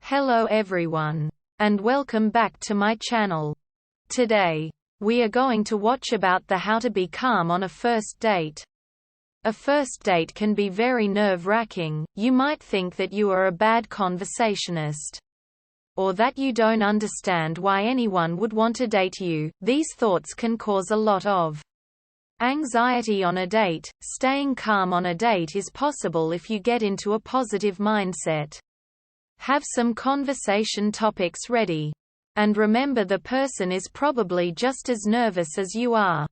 Hello everyone, and welcome back to my channel. Today, we are going to watch about the how to be calm on a first date. A first date can be very nerve-wracking. You might think that you are a bad conversationist, or that you don't understand why anyone would want to date you. These thoughts can cause a lot of anxiety on a date. Staying calm on a date is possible if you get into a positive mindset. Have some conversation topics ready. And remember, the person is probably just as nervous as you are.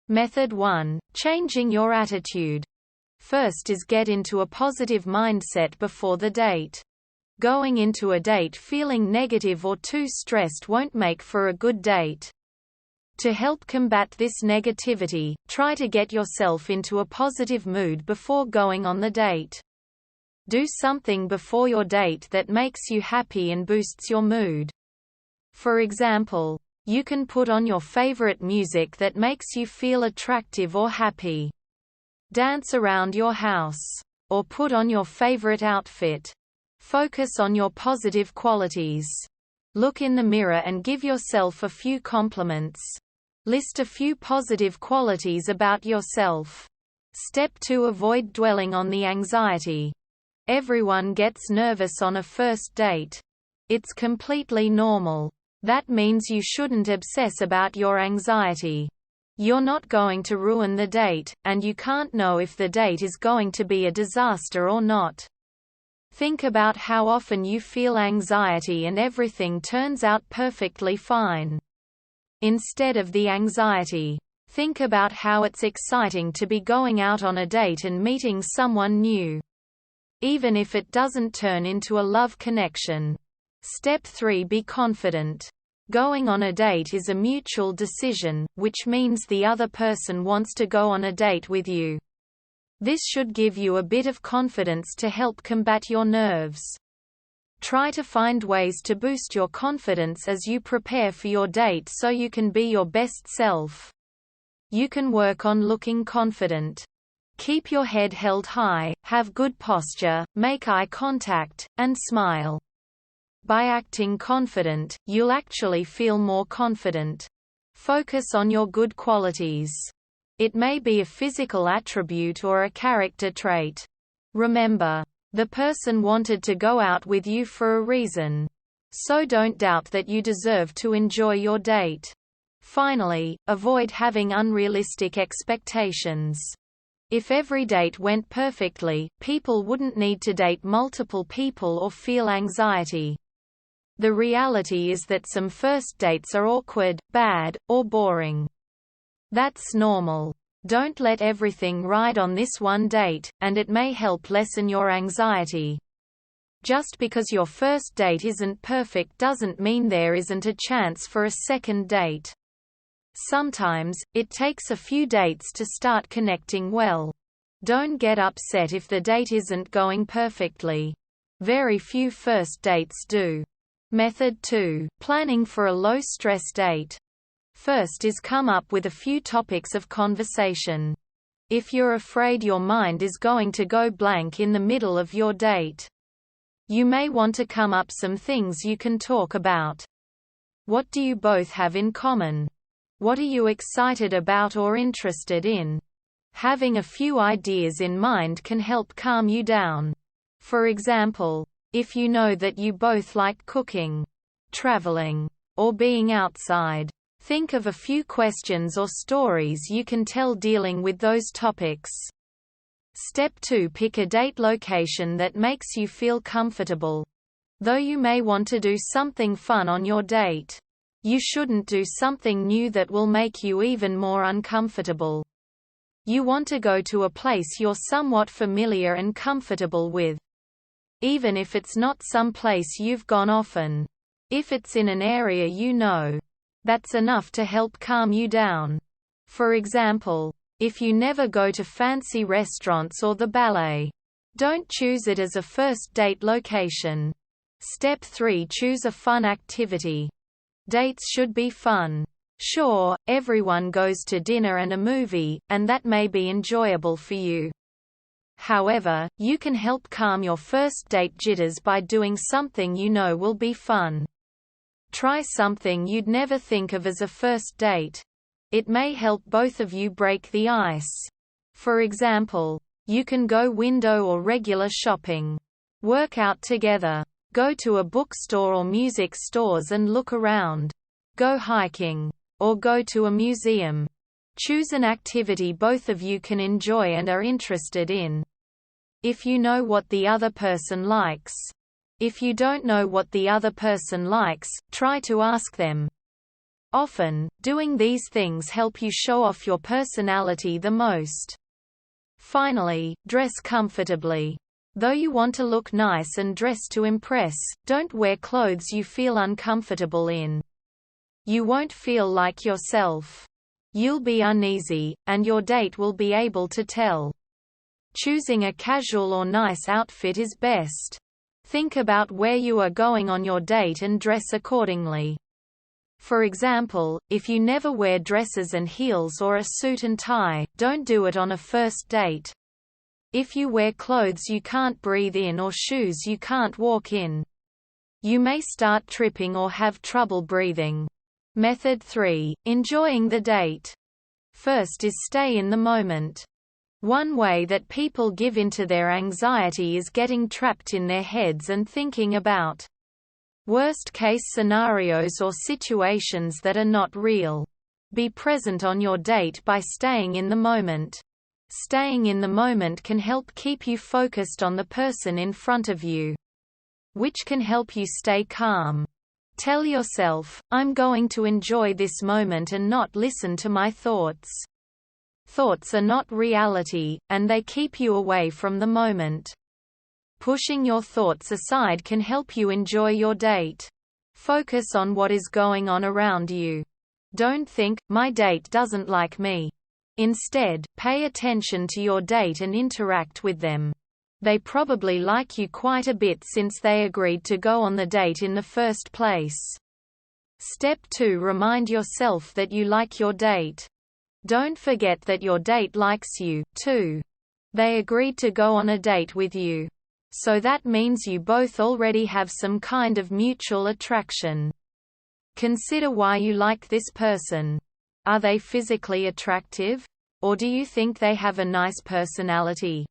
Method 1. Changing your attitude. First is get into a positive mindset before the date. Going into a date feeling negative or too stressed won't make for a good date. To help combat this negativity, try to get yourself into a positive mood before going on the date. Do something before your date that makes you happy and boosts your mood. For example, you can put on your favorite music that makes you feel attractive or happy. Dance around your house. Or put on your favorite outfit. Focus on your positive qualities. Look in the mirror and give yourself a few compliments. List a few positive qualities about yourself. Step 2. Avoid dwelling on the anxiety. Everyone gets nervous on a first date. It's completely normal. That means you shouldn't obsess about your anxiety. You're not going to ruin the date, and you can't know if the date is going to be a disaster or not. Think about how often you feel anxiety and everything turns out perfectly fine. Instead of the anxiety, think about how it's exciting to be going out on a date and meeting someone new, even if it doesn't turn into a love connection. Step 3. Be confident. Going on a date is a mutual decision, which means the other person wants to go on a date with you. This should give you a bit of confidence to help combat your nerves. Try to find ways to boost your confidence as you prepare for your date so you can be your best self. You can work on looking confident. Keep your head held high, have good posture, make eye contact, and smile. By acting confident, you'll actually feel more confident. Focus on your good qualities. It may be a physical attribute or a character trait. Remember, the person wanted to go out with you for a reason. So don't doubt that you deserve to enjoy your date. Finally, avoid having unrealistic expectations. If every date went perfectly, people wouldn't need to date multiple people or feel anxiety. The reality is that some first dates are awkward, bad, or boring. That's normal. Don't let everything ride on this one date, and it may help lessen your anxiety. Just because your first date isn't perfect doesn't mean there isn't a chance for a second date. Sometimes, it takes a few dates to start connecting well. Don't get upset if the date isn't going perfectly. Very few first dates do. Method 2. Planning for a low-stress date. First is come up with a few topics of conversation. If you're afraid your mind is going to go blank in the middle of your date, you may want to come up some things you can talk about. What do you both have in common? What are you excited about or interested in? Having a few ideas in mind can help calm you down. For example, if you know that you both like cooking, traveling, or being outside, think of a few questions or stories you can tell dealing with those topics. Step 2. Pick a date location that makes you feel comfortable. Though you may want to do something fun on your date, you shouldn't do something new that will make you even more uncomfortable. You want to go to a place you're somewhat familiar and comfortable with. Even if it's not some place you've gone often. If it's in an area you know, that's enough to help calm you down. For example, if you never go to fancy restaurants or the ballet, don't choose it as a first date location. Step 3. Choose a fun activity. Dates should be fun. Sure, everyone goes to dinner and a movie, and that may be enjoyable for you. However, you can help calm your first date jitters by doing something you know will be fun. Try something you'd never think of as a first date. It may help both of you break the ice. For example, you can go window or regular shopping. Work out together. Go to a bookstore or music stores and look around. Go hiking. Or go to a museum. Choose an activity both of you can enjoy and are interested in. If you know what the other person likes. If you don't know what the other person likes, try to ask them. Often, doing these things help you show off your personality the most. Finally, dress comfortably. Though you want to look nice and dress to impress, don't wear clothes you feel uncomfortable in. You won't feel like yourself. You'll be uneasy, and your date will be able to tell. Choosing a casual or nice outfit is best. Think about where you are going on your date and dress accordingly. For example, if you never wear dresses and heels or a suit and tie, don't do it on a first date. If you wear clothes you can't breathe in or shoes you can't walk in, you may start tripping or have trouble breathing. Method 3. Enjoying the date. First is stay in the moment. One way that people give into their anxiety is getting trapped in their heads and thinking about worst-case scenarios or situations that are not real. Be present on your date by staying in the moment. Staying in the moment can help keep you focused on the person in front of you, which can help you stay calm. Tell yourself, I'm going to enjoy this moment and not listen to my thoughts. Thoughts are not reality, and they keep you away from the moment. Pushing your thoughts aside can help you enjoy your date. Focus on what is going on around you. Don't think, my date doesn't like me. Instead, pay attention to your date and interact with them. They probably like you quite a bit since they agreed to go on the date in the first place. Step 2. Remind yourself that you like your date. Don't forget that your date likes you, too. They agreed to go on a date with you. So that means you both already have some kind of mutual attraction. Consider why you like this person. Are they physically attractive? Or do you think they have a nice personality?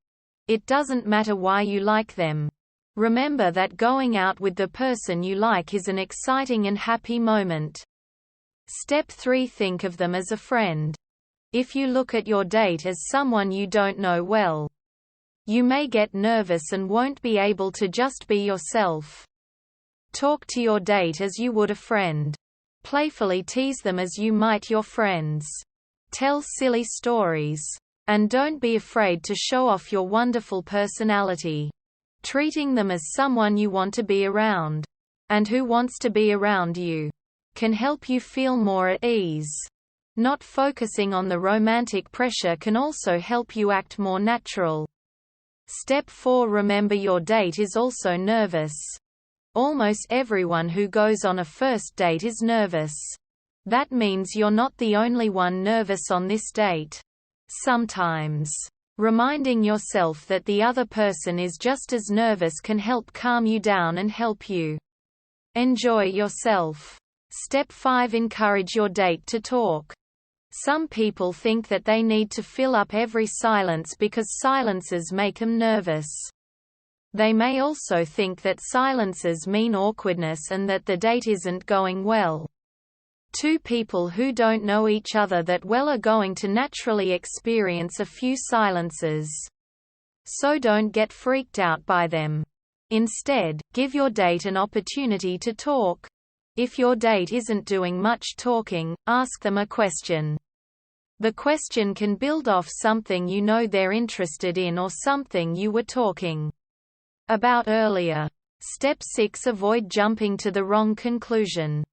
It doesn't matter why you like them. Remember that going out with the person you like is an exciting and happy moment. Step 3. Think of them as a friend. If you look at your date as someone you don't know well, you may get nervous and won't be able to just be yourself. Talk to your date as you would a friend. Playfully tease them as you might your friends. Tell silly stories. And don't be afraid to show off your wonderful personality. Treating them as someone you want to be around, and who wants to be around you, can help you feel more at ease. Not focusing on the romantic pressure can also help you act more natural. Step 4. Remember your date is also nervous. Almost everyone who goes on a first date is nervous. That means you're not the only one nervous on this date. Sometimes, reminding yourself that the other person is just as nervous can help calm you down and help you enjoy yourself. Step 5. Encourage your date to talk. Some people think that they need to fill up every silence because silences make them nervous. They may also think that silences mean awkwardness and that the date isn't going well. Two people who don't know each other that well are going to naturally experience a few silences. So don't get freaked out by them. Instead, give your date an opportunity to talk. If your date isn't doing much talking, ask them a question. The question can build off something you know they're interested in or something you were talking about earlier. Step 6. Avoid jumping to the wrong conclusion.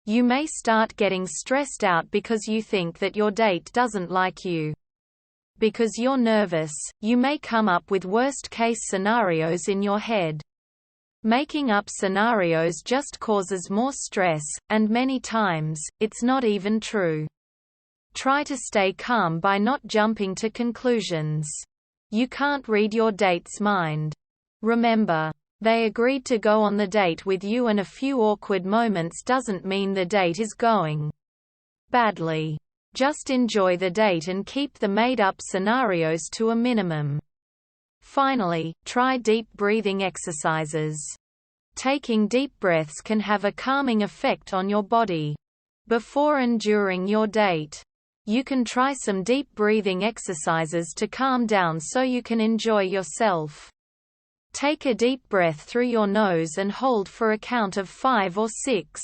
You may start getting stressed out because you think that your date doesn't like you. Because you're nervous, you may come up with worst-case scenarios in your head. Making up scenarios just causes more stress, and many times, it's not even true. Try to stay calm by not jumping to conclusions. You can't read your date's mind. Remember, they agreed to go on the date with you, and a few awkward moments doesn't mean the date is going badly. Just enjoy the date and keep the made-up scenarios to a minimum. Finally, try deep breathing exercises. Taking deep breaths can have a calming effect on your body. Before and during your date, you can try some deep breathing exercises to calm down so you can enjoy yourself. Take a deep breath through your nose and hold for a count of 5 or 6.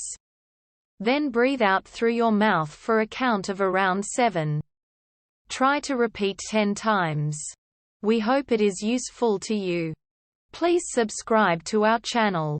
Then breathe out through your mouth for a count of around 7. Try to repeat 10 times. We hope it is useful to you. Please subscribe to our channel.